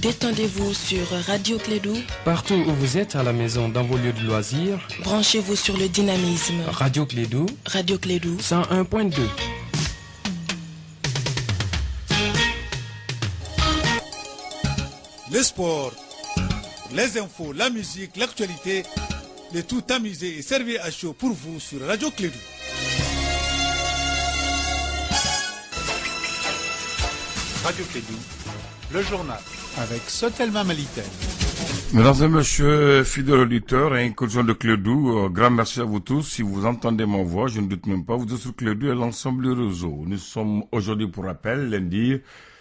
Détendez-vous sur Radio Clédou. Partout où vous êtes, à la maison, dans vos lieux de loisirs. Branchez-vous sur le dynamisme. Radio Clédou. Radio Clédou. 101.2. Le sport, les infos, la musique, l'actualité, le tout amusé et servi à chaud pour vous sur Radio Clédou. Radio Clédou, le journal avec Sotelma Malitel. Mesdames et messieurs, fidèles auditeurs et incursions de Clédou, grand merci à vous tous. Si vous entendez ma voix, je ne doute même pas, vous êtes sur Clédou et l'ensemble du réseau. Nous sommes aujourd'hui, pour rappel, lundi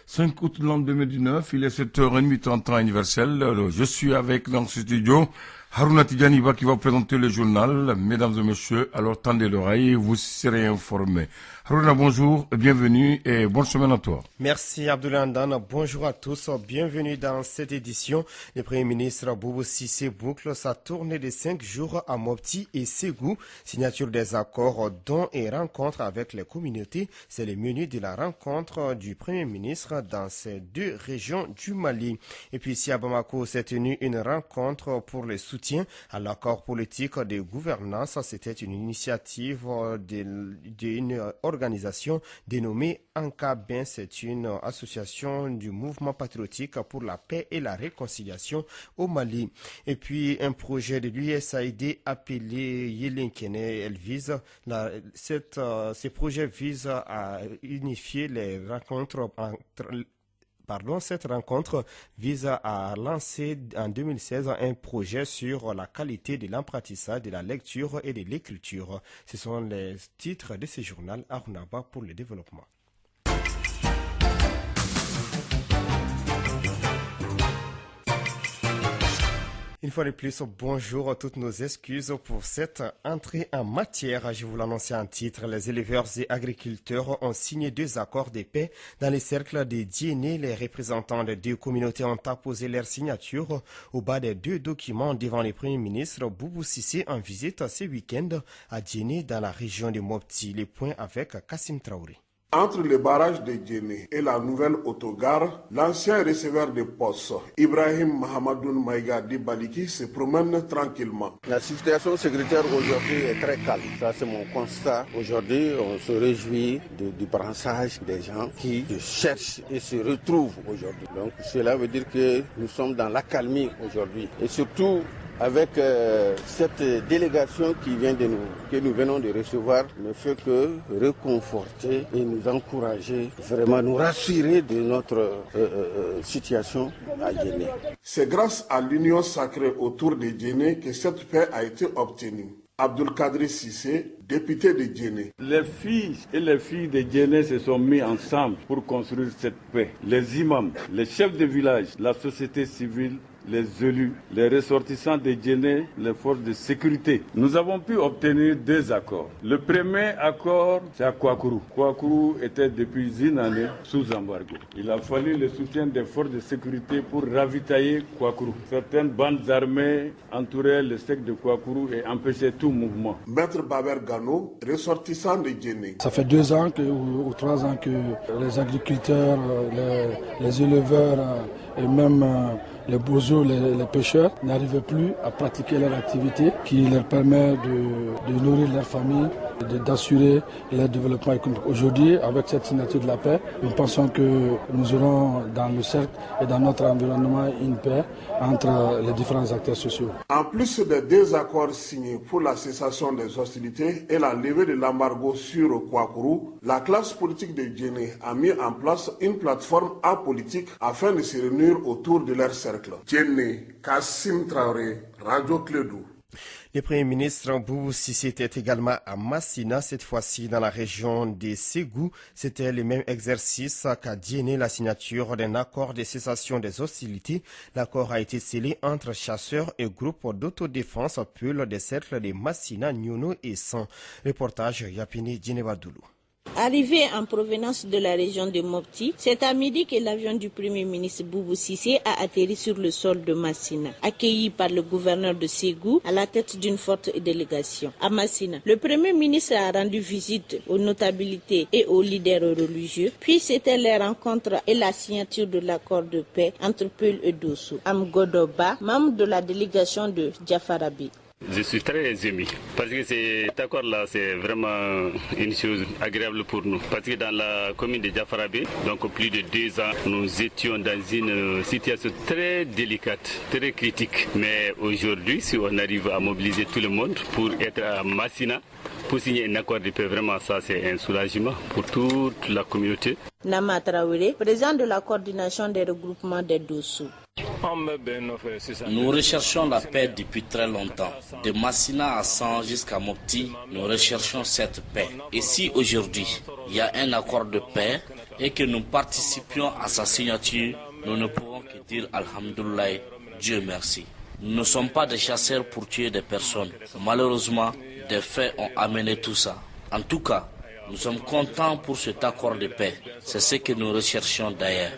5 août de l'an 2019, il est 7h30, 30 ans universel. Je suis avec dans ce studio Harouna Tidjaniba qui va présenter le journal. Mesdames et messieurs, alors tendez l'oreille, vous serez informés. Harouna, bonjour, bienvenue et bonne semaine à toi. Merci Abdoulaye Andane, bonjour à tous, bienvenue dans cette édition. Le Premier ministre Boubou Cissé boucle sa tournée de 5 jours à Mopti et Ségou. Signature des accords, dons et rencontres avec les communautés. C'est le menu de la rencontre du Premier ministre dans ces deux régions du Mali. Et puis ici à Bamako s'est tenue une rencontre pour le soutien à l'accord politique de gouvernance. C'était une initiative d'une organisation dénommée Ankabin. C'est une association du mouvement patriotique pour la paix et la réconciliation au Mali. Et puis un projet de l'USAID appelé Yelinkene, ce projet vise à unifier les rencontres cette rencontre vise à lancer en 2016 un projet sur la qualité de l'apprentissage, de la lecture et de l'écriture. Ce sont les titres de ce journal Arunaba pour le développement. Une fois de plus, bonjour, toutes nos excuses pour cette entrée en matière. Je vous l'annonçais en titre, les éleveurs et agriculteurs ont signé 2 accords de paix dans les cercles de Diéné. Les représentants des 2 communautés ont apposé leur signature au bas des 2 documents devant le Premier ministre Boubou Cissé en visite ce week-end à Diéné dans la région de Mopti. Les points avec Kassim Traoré. Entre le barrage de Djéné et la nouvelle autogare, l'ancien receveur de poste, Ibrahim Mahamadoun Maïga Dibaliki, se promène tranquillement. La situation sécuritaire aujourd'hui est très calme. Ça, c'est mon constat. Aujourd'hui, on se réjouit du brassage des gens qui se cherchent et se retrouvent aujourd'hui. Donc, cela veut dire que nous sommes dans l'accalmie aujourd'hui. Et surtout, avec cette délégation que nous venons de recevoir, ne fait que réconforter et nous encourager, vraiment nous rassurer de notre situation à Djéné. C'est grâce à l'union sacrée autour de Djéné que cette paix a été obtenue. Abdul Kadri Cissé, député de Djéné. Les filles et les filles de Djéné se sont mis ensemble pour construire cette paix. Les imams, les chefs de village, la société civile, les élus, les ressortissants de Djéné, les forces de sécurité. Nous avons pu obtenir 2 accords. Le premier accord, c'est à Kouakourou. Kouakourou était depuis une année sous embargo. Il a fallu le soutien des forces de sécurité pour ravitailler Kouakourou. Certaines bandes armées entouraient le sec de Kouakourou et empêchaient tout mouvement. Maître Baber Gano, ressortissant de Djéné. Ça fait 2 ans ou 3 ans que les agriculteurs, les éleveurs et même les bourgeois, les pêcheurs n'arrivaient plus à pratiquer leur activité qui leur permet de nourrir leur famille, d'assurer leur développement économique. Aujourd'hui, avec cette signature de la paix, nous pensons que nous aurons dans le cercle et dans notre environnement une paix entre les différents acteurs sociaux. En plus des 2 accords signés pour la cessation des hostilités et la levée de l'embargo sur Kouakourou, la classe politique de Djéné a mis en place une plateforme apolitique afin de se réunir autour de leur cercle. Djéné, Kassim Traoré, Radio Clédou. Le Premier ministre Boubou Cissé était également à Massina, cette fois-ci dans la région de Ségou. C'était le même exercice qu'à Djéné, la signature d'un accord de cessation des hostilités. L'accord a été scellé entre chasseurs et groupes d'autodéfense Peul des cercles de Massina, Nyono et San. Reportage Yapini Djinebadoulou. Arrivé en provenance de la région de Mopti, c'est à midi que l'avion du Premier ministre Boubou Cissé a atterri sur le sol de Massina, accueilli par le gouverneur de Ségou à la tête d'une forte délégation. À Massina, le Premier ministre a rendu visite aux notabilités et aux leaders religieux, puis c'était les rencontres et la signature de l'accord de paix entre Peul et Dosso. Amgodoba, membre de la délégation de Diafarabi. Je suis très ému parce que cet accord-là, c'est vraiment une chose agréable pour nous. Parce que dans la commune de Diafarabe, donc plus de 2 ans, nous étions dans une situation très délicate, très critique. Mais aujourd'hui, si on arrive à mobiliser tout le monde pour être à Massina, pour signer un accord de paix, vraiment ça c'est un soulagement pour toute la communauté. Nama Traoré, président de la coordination des regroupements des Dosso. Nous recherchons la paix depuis très longtemps. De Massina à San jusqu'à Mopti, nous recherchons cette paix. Et si aujourd'hui, il y a un accord de paix et que nous participions à sa signature, nous ne pouvons que dire Alhamdoulilah, Dieu merci. Nous ne sommes pas des chasseurs pour tuer des personnes. Malheureusement, des faits ont amené tout ça. En tout cas, nous sommes contents pour cet accord de paix. C'est ce que nous recherchons d'ailleurs.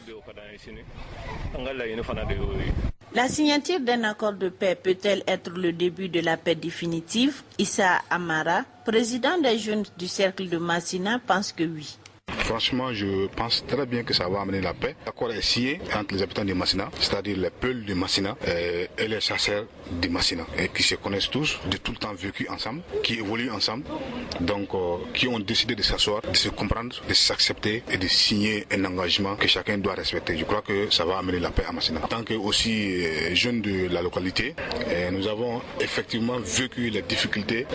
La signature d'un accord de paix peut-elle être le début de la paix définitive? Issa Amara, président des jeunes du cercle de Massina, pense que oui. Franchement, je pense très bien que ça va amener la paix. L'accord est signé entre les habitants de Massina, c'est-à-dire les Peuls de Massina et les chasseurs de Massina, et qui se connaissent tous, de tout le temps vécu ensemble, qui évoluent ensemble, donc qui ont décidé de s'asseoir, de se comprendre, de s'accepter et de signer un engagement que chacun doit respecter. Je crois que ça va amener la paix à Massina. En tant que aussi jeunes de la localité, nous avons effectivement vécu les difficultés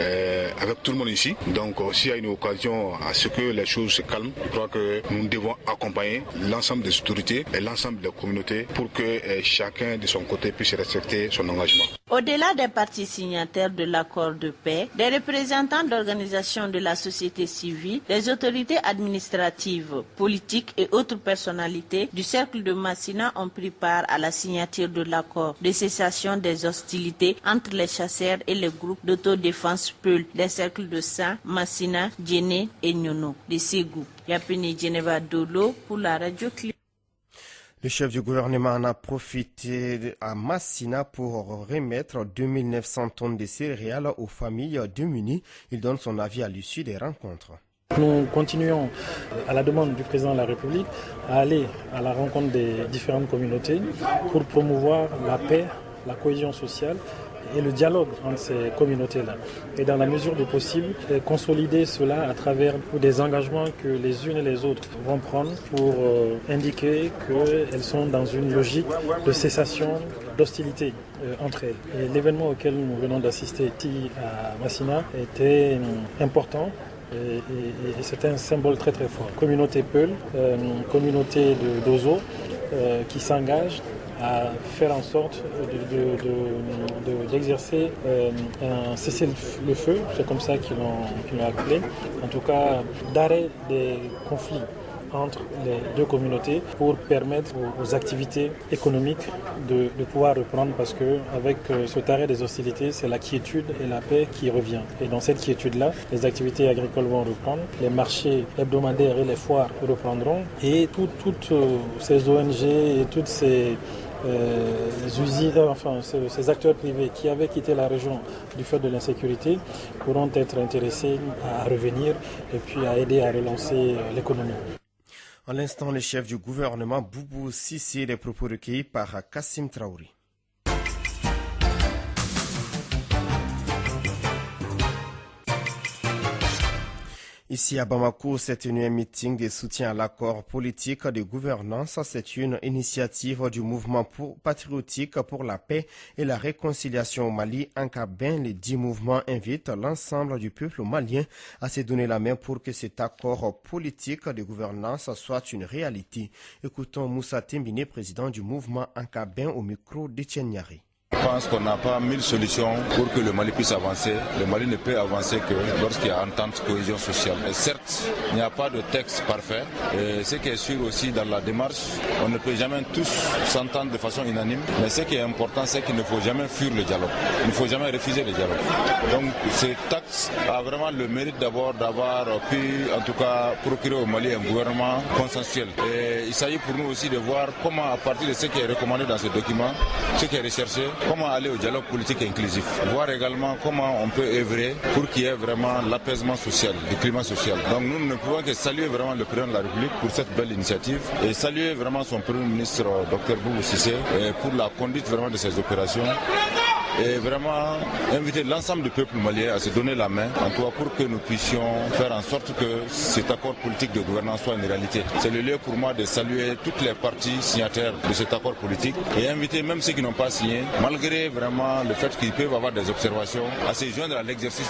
avec tout le monde ici. Donc s'il y a une occasion à ce que les choses se calment, je crois que nous devons accompagner l'ensemble des autorités et l'ensemble des communautés pour que chacun de son côté puisse respecter son engagement. Au-delà des parties signataires de l'accord de paix, des représentants d'organisations de la société civile, des autorités administratives, politiques et autres personnalités du cercle de Massina ont pris part à la signature de l'accord de cessation des hostilités entre les chasseurs et les groupes d'autodéfense Peul des cercles de San, Massina, Djéné et Nyono de Ségou. Yapini Geneva Dolo pour la radio Clip. Le chef du gouvernement en a profité à Massina pour remettre 2900 tonnes de céréales aux familles démunies. Il donne son avis à l'issue des rencontres. Nous continuons, à la demande du président de la République, à aller à la rencontre des différentes communautés pour promouvoir la paix, la cohésion sociale et le dialogue entre ces communautés-là. Et dans la mesure du possible, consolider cela à travers des engagements que les unes et les autres vont prendre pour indiquer qu'elles sont dans une logique de cessation d'hostilité entre elles. Et l'événement auquel nous venons d'assister ici à Massina était important. Et c'est un symbole très très fort. Communauté Peul, communauté de Dosso qui s'engage à faire en sorte d'exercer un cessez-le-feu, c'est comme ça qu'ils l'ont appelé, en tout cas d'arrêt des conflits entre les deux communautés pour permettre aux activités économiques de pouvoir reprendre, parce qu'avec cet arrêt des hostilités, c'est la quiétude et la paix qui revient. Et dans cette quiétude-là, les activités agricoles vont reprendre, les marchés hebdomadaires et les foires reprendront, et toutes ces ONG et toutes ces usines, ces acteurs privés qui avaient quitté la région du fait de l'insécurité pourront être intéressés à revenir et puis à aider à relancer l'économie. À l'instant, le chef du gouvernement Boubou Cissé, les propos recueillis par Kassim Traoré. Ici à Bamako, s'est tenu un meeting de soutien à l'accord politique de gouvernance. C'est une initiative du mouvement patriotique pour la paix et la réconciliation au Mali. Ankabin, les 10 mouvements invitent l'ensemble du peuple malien à se donner la main pour que cet accord politique de gouvernance soit une réalité. Écoutons Moussa Tembine, président du mouvement Ankabin, au micro d'Etienne Niari. pense qu'on n'a pas 1000 solutions pour que le Mali puisse avancer. Le Mali ne peut avancer que lorsqu'il y a entente, cohésion sociale. Et certes, il n'y a pas de texte parfait. Et ce qui est sûr aussi dans la démarche, on ne peut jamais tous s'entendre de façon unanime. Mais ce qui est important, c'est qu'il ne faut jamais fuir le dialogue. Il ne faut jamais refuser le dialogue. Donc ce texte a vraiment le mérite d'abord d'avoir pu, en tout cas, procurer au Mali un gouvernement consensuel. Et il s'agit pour nous aussi de voir comment, à partir de ce qui est recommandé dans ce document, ce qui est recherché, comment aller au dialogue politique inclusif. Voir également comment on peut œuvrer pour qu'il y ait vraiment l'apaisement social, le climat social. Donc nous ne pouvons que saluer vraiment le président de la République pour cette belle initiative et saluer vraiment son premier ministre, Dr Boubou Cissé, pour la conduite vraiment de ces opérations. Et vraiment inviter l'ensemble du peuple malien à se donner la main, en tout cas pour que nous puissions faire en sorte que cet accord politique de gouvernance soit une réalité. C'est le lieu pour moi de saluer toutes les parties signataires de cet accord politique et inviter même ceux qui n'ont pas signé, malgré vraiment le fait qu'ils peuvent avoir des observations, à se joindre à l'exercice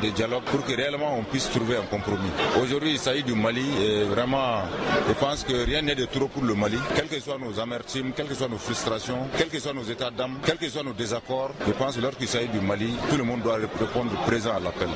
des dialogues pour que réellement on puisse trouver un compromis. Aujourd'hui il s'agit du Mali et vraiment je pense que rien n'est de trop pour le Mali, quelles que soient nos amertumes, quelles que soient nos frustrations, quels que soient nos états d'âme, quels que soient nos désaccords. Je pense que lorsqu'il s'agit du Mali, tout le monde doit répondre présent à l'appel.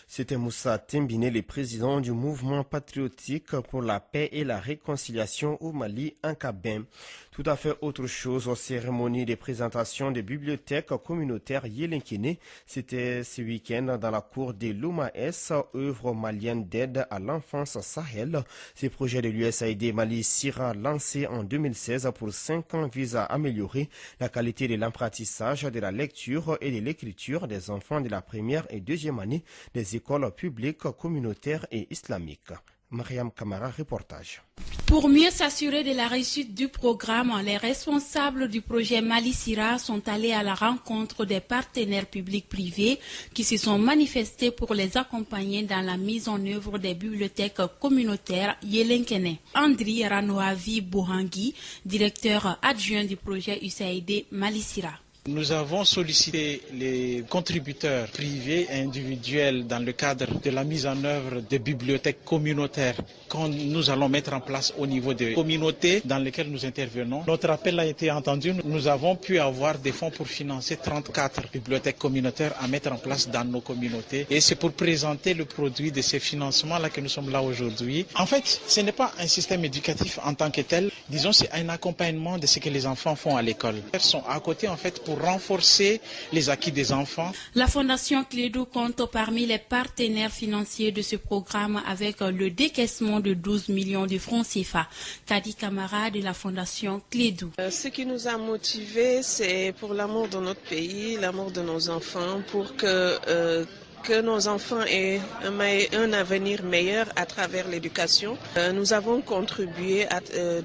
C'était Moussa Tembine, le président du mouvement patriotique pour la paix et la réconciliation au Mali, Ankabin. Tout à fait autre chose aux cérémonies de présentation des bibliothèques communautaires Yelenkene. C'était ce week-end dans la cour de l'OMAS, œuvre malienne d'aide à l'enfance Sahel. Ce projet de l'USAID Mali Sira lancé en 2016 pour 5 ans vise à améliorer la qualité de l'apprentissage de la lecture et de l'écriture des enfants de la première et deuxième année des écoles publiques, communautaires et islamiques. Mariam Kamara, reportage. Pour mieux s'assurer de la réussite du programme, les responsables du projet Mali Sira sont allés à la rencontre des partenaires publics-privés qui se sont manifestés pour les accompagner dans la mise en œuvre des bibliothèques communautaires Yelenkene. Andri Ranoavi Bouhangui, directeur adjoint du projet USAID Mali Sira. Nous avons sollicité les contributeurs privés et individuels dans le cadre de la mise en œuvre des bibliothèques communautaires quand nous allons mettre en place au niveau des communautés dans lesquelles nous intervenons. Notre appel a été entendu. Nous avons pu avoir des fonds pour financer 34 bibliothèques communautaires à mettre en place dans nos communautés. Et c'est pour présenter le produit de ces financements-là que nous sommes là aujourd'hui. En fait, ce n'est pas un système éducatif en tant que tel. Disons, c'est un accompagnement de ce que les enfants font à l'école. Ils sont à côté, en fait, pour renforcer les acquis des enfants. La Fondation Clédou compte parmi les partenaires financiers de ce programme avec le décaissement de 12 millions de francs CFA. Kadi Kamara de la Fondation Clédou. Ce qui nous a motivés, c'est pour l'amour de notre pays, l'amour de nos enfants, pour que nos enfants aient un avenir meilleur à travers l'éducation. Nous avons contribué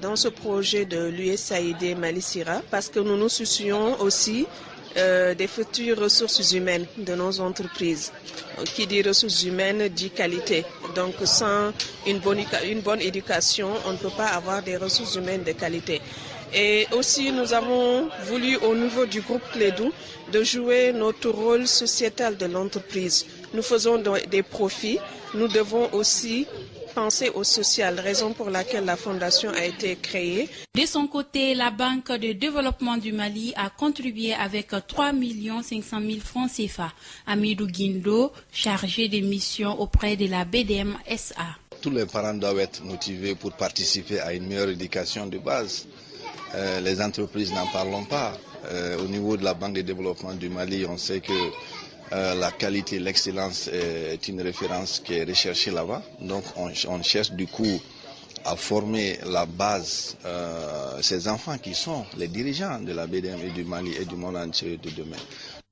dans ce projet de l'USAID Mali Sira parce que nous nous soucions aussi des futures ressources humaines de nos entreprises. Qui dit ressources humaines dit qualité. Donc sans une bonne éducation, on ne peut pas avoir des ressources humaines de qualité. Et aussi, nous avons voulu, au niveau du groupe Clédou, de jouer notre rôle sociétal de l'entreprise. Nous faisons des profits. Nous devons aussi penser au social, raison pour laquelle la fondation a été créée. De son côté, la Banque de développement du Mali a contribué avec 3 500 000 francs CFA. Amidou Guindo, chargé de mission auprès de la BDM SA. Tous les parents doivent être motivés pour participer à une meilleure éducation de base. Les entreprises n'en parlons pas. Au niveau de la Banque de développement du Mali, on sait que la qualité, l'excellence est une référence qui est recherchée là-bas. Donc on cherche du coup à former la base, ces enfants qui sont les dirigeants de la BDM et du Mali et du monde entier de demain.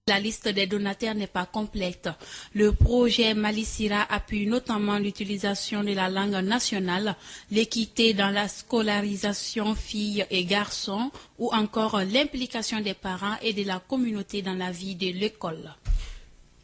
La liste des donataires n'est pas complète. Le projet Mali Sira appuie notamment l'utilisation de la langue nationale, l'équité dans la scolarisation filles et garçons ou encore l'implication des parents et de la communauté dans la vie de l'école.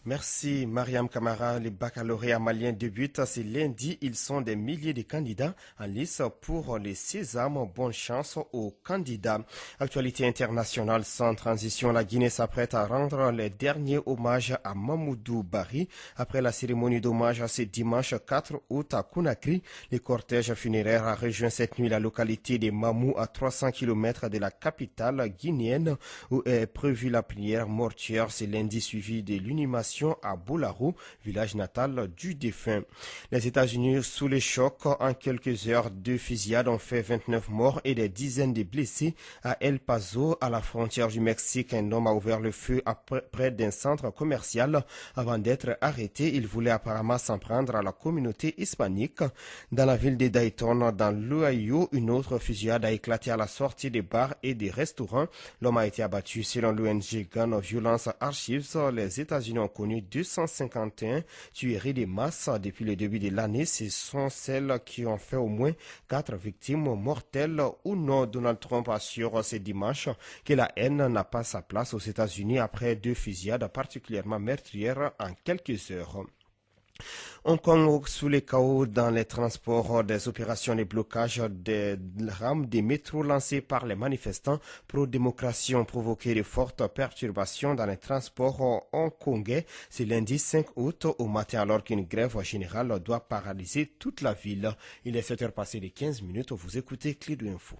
Merci Mariam Kamara. Les baccalauréats maliens débutent ce lundi. Ils sont des milliers de candidats en lice pour les Sésame. Bonne chance aux candidats. Actualité internationale sans transition. La Guinée s'apprête à rendre les derniers hommages à Mamoudou Bari. Après la cérémonie d'hommage ce dimanche 4 août à Conakry, le cortège funéraire a rejoint cette nuit la localité de Mamou à 300 km de la capitale guinéenne où est prévue la prière mortuaire ce lundi suivi de l'inhumation à Boularo, village natal du défunt. Les États-Unis sous les chocs. En quelques heures, 2 fusillades ont fait 29 morts et des dizaines de blessés à El Paso, à la frontière du Mexique. Un homme a ouvert le feu près d'un centre commercial avant d'être arrêté. Il voulait apparemment s'en prendre à la communauté hispanique. Dans la ville de Dayton, dans l'Ohio, une autre fusillade a éclaté à la sortie des bars et des restaurants. L'homme a été abattu selon l'ONG Gun Violence Archives. Les États-Unis ont connu 251 tueries de masse depuis le début de l'année. Ce sont celles qui ont fait au moins 4 victimes mortelles ou non. Donald Trump assure ce dimanche que la haine n'a pas sa place aux États-Unis après 2 fusillades particulièrement meurtrières en quelques heures. Hong Kong sous les chaos dans les transports, des opérations de blocage des rames des métros lancées par les manifestants pro-démocratie ont provoqué de fortes perturbations dans les transports hongkongais. C'est lundi 5 août au matin alors qu'une grève générale doit paralyser toute la ville. Il est 7h passé de 15 minutes. Vous écoutez Clé Info.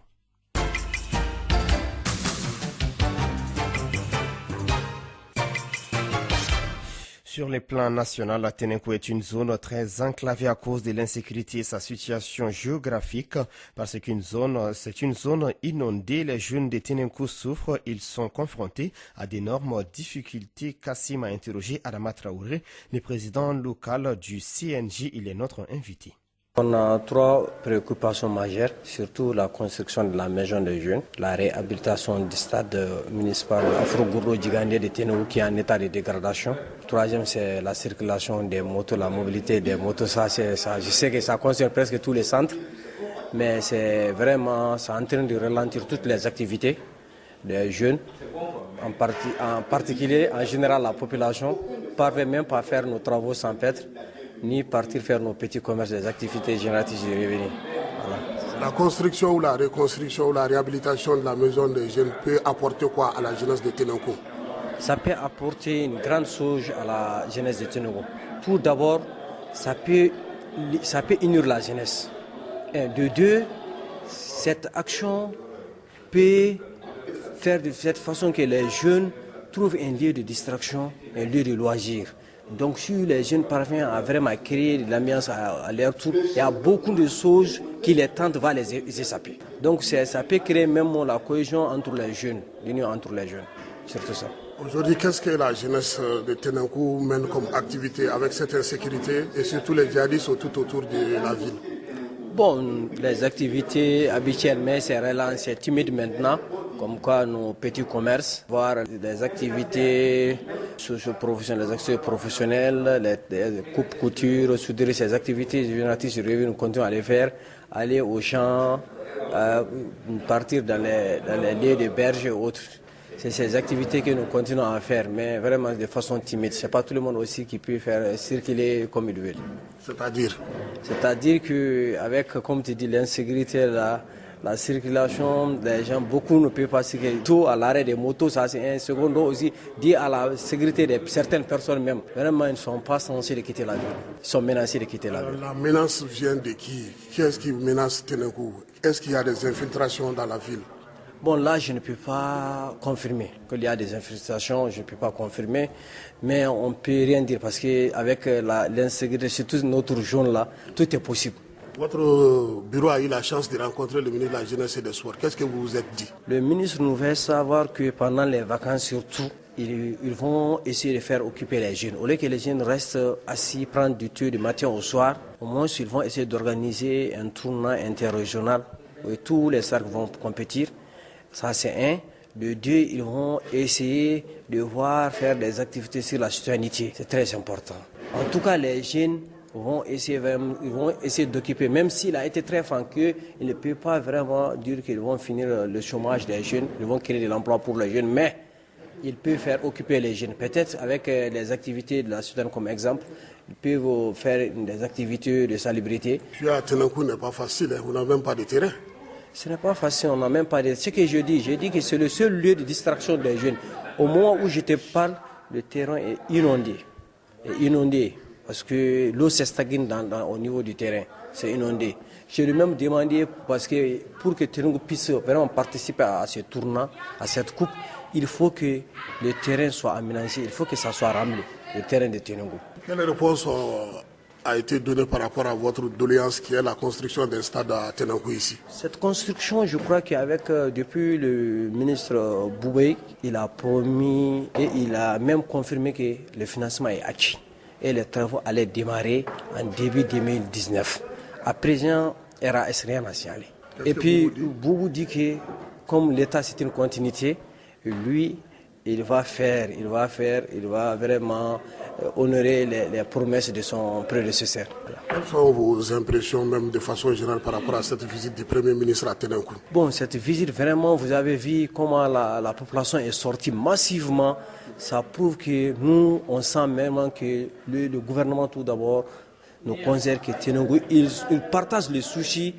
Sur le plan national, la Ténenko est une zone très enclavée à cause de l'insécurité et sa situation géographique. Parce c'est une zone inondée, les jeunes de Ténenko souffrent. Ils sont confrontés à d'énormes difficultés. Kassim a interrogé Adama Traoré, le président local du CNJ. Il est notre invité. On a 3 préoccupations majeures, surtout la construction de la maison des jeunes, la réhabilitation du stade municipal Afro-Gourou-Djigandé de Ténenko qui est en état de dégradation. Troisième, c'est la circulation des motos, la mobilité des motos. Ça, je sais que ça concerne presque tous les centres, mais c'est vraiment, ça est en train de ralentir toutes les activités des jeunes, en particulier, en général, la population ne parvient même pas à faire nos travaux sans pêtre, ni partir faire nos petits commerces, des activités génératrices de revenus. Voilà. La construction ou la reconstruction ou la réhabilitation de la maison des jeunes peut apporter quoi à la jeunesse de Ténenko? Ça peut apporter une grande chose à la jeunesse de Ténenko. Tout d'abord, ça peut unir la jeunesse. Et de deux, cette action peut faire de cette façon que les jeunes trouvent un lieu de distraction, un lieu de loisir. Donc si les jeunes parviennent à vraiment créer de l'ambiance à leur tour, il y a beaucoup de choses qui les tentent, va les échapper. Donc ça peut créer même la cohésion entre les jeunes, l'union entre les jeunes, surtout ça. Aujourd'hui, qu'est-ce que la jeunesse de Ténenko mène comme activité avec cette insécurité et surtout les djihadistes tout autour de la ville? Bon, les activités habituellement c'est relancé, c'est timide maintenant, comme quoi nos petits commerces, voir des activités socio-professionnelles, les activités professionnelles, les coupes couture, souder ces activités génératrices de revenus, nous continuons à les faire, aller aux champs, partir dans les lieux de berges et autres. C'est ces activités que nous continuons à faire, mais vraiment de façon timide. Ce n'est pas tout le monde aussi qui peut faire circuler comme il veut. C'est-à-dire? C'est-à-dire qu'avec, comme tu dis, l'insécurité, la circulation des gens, beaucoup ne peuvent pas circuler. Tout à l'arrêt des motos, ça c'est un second aussi, dit à la sécurité de certaines personnes même. Vraiment, ils ne sont pas censés de quitter la ville. Ils sont menacés de quitter la ville. La menace vient de qui? Qui est-ce qui menace Ténenko? Est-ce qu'il y a des infiltrations dans la ville? Bon, là, je ne peux pas confirmer qu'il y a des infiltrations, je ne peux pas confirmer, mais on ne peut rien dire parce qu'avec l'insécurité, surtout notre zone là, tout est possible. Votre bureau a eu la chance de rencontrer le ministre de la Jeunesse et des Sports. Qu'est-ce que vous vous êtes dit? Le ministre nous fait savoir que pendant les vacances surtout, ils vont essayer de faire occuper les jeunes. Au lieu que les jeunes restent assis, prendre du thé du matin au soir, au moins ils vont essayer d'organiser un tournoi interrégional où tous les cercles vont compétir. Ça c'est un. De deux, ils vont essayer de faire des activités sur la citoyenneté. C'est très important. En tout cas, les jeunes vont essayer d'occuper, même s'il a été très franc qu'ils ne peuvent pas vraiment dire qu'ils vont finir le chômage des jeunes, ils vont créer de l'emploi pour les jeunes, mais ils peuvent faire occuper les jeunes. Peut-être avec les activités de la Sudan comme exemple, ils peuvent faire des activités de salubrité. Puis à Tenenkou n'est pas facile, on n'a même pas de terrain. Ce n'est pas facile, on n'a même pas de... Ce que je dis que c'est le seul lieu de distraction des jeunes. Au moment où je te parle, le terrain est inondé. Parce que l'eau se stagne au niveau du terrain, c'est inondé. Je lui ai même demandé, parce que pour que Tenenkou puisse vraiment participer à ce tournoi, à cette coupe, il faut que le terrain soit aménagé, il faut que ça soit rempli, le terrain de Tenenkou. Quelle réponse a été donnée par rapport à votre doléance qui est la construction d'un stade à Tenenkou ici? Cette construction, je crois qu'avec depuis le ministre Boubé, il a promis et il a même confirmé que le financement est acquis. Et les travaux allaient démarrer en début 2019. À présent, RAS rien à signaler. Et puis, Boubou dit que comme l'État c'est une continuité, lui, il va vraiment honorer les promesses de son prédécesseur. Quelles sont vos impressions, même de façon générale, par rapport à cette visite du Premier ministre à Tenenkou? Bon, cette visite, vraiment, vous avez vu comment la population est sortie massivement. Ça prouve que nous, on sent même que le gouvernement, tout d'abord, nous considère que Tenenkou, il partage les soucis,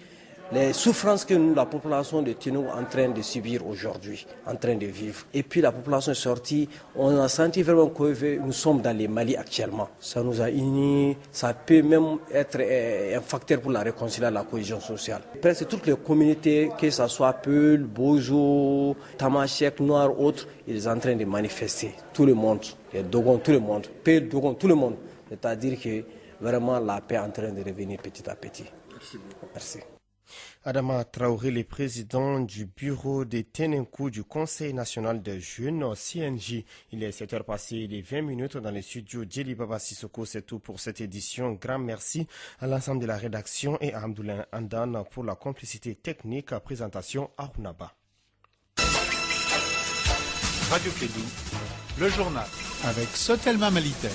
les souffrances que nous, la population de Tenenkou, est en train de subir aujourd'hui, en train de vivre. Et puis la population est sortie, on a senti vraiment que nous sommes dans le Mali actuellement. Ça nous a unis, ça peut même être un facteur pour la réconciliation, la cohésion sociale. Presque toutes les communautés, que ce soit Peul, Bozo, Tamashek, Noir, autres, ils sont en train de manifester. Tout le monde, les Dogons, tout le monde, Peul, Dogon, tout le monde. C'est-à-dire que vraiment la paix est en train de revenir petit à petit. Merci beaucoup. Merci. Adama Traoré, le président du bureau de Tenenkou du Conseil national des jeunes, CNJ. Il est 7h passé les 20 minutes dans les studios Djeli Baba Sissoko. C'est tout pour cette édition. Grand merci à l'ensemble de la rédaction et à Hamdoulin Andan pour la complicité technique. Présentation à Runaba. Radio Clédou, le journal avec Sotelma Malitel.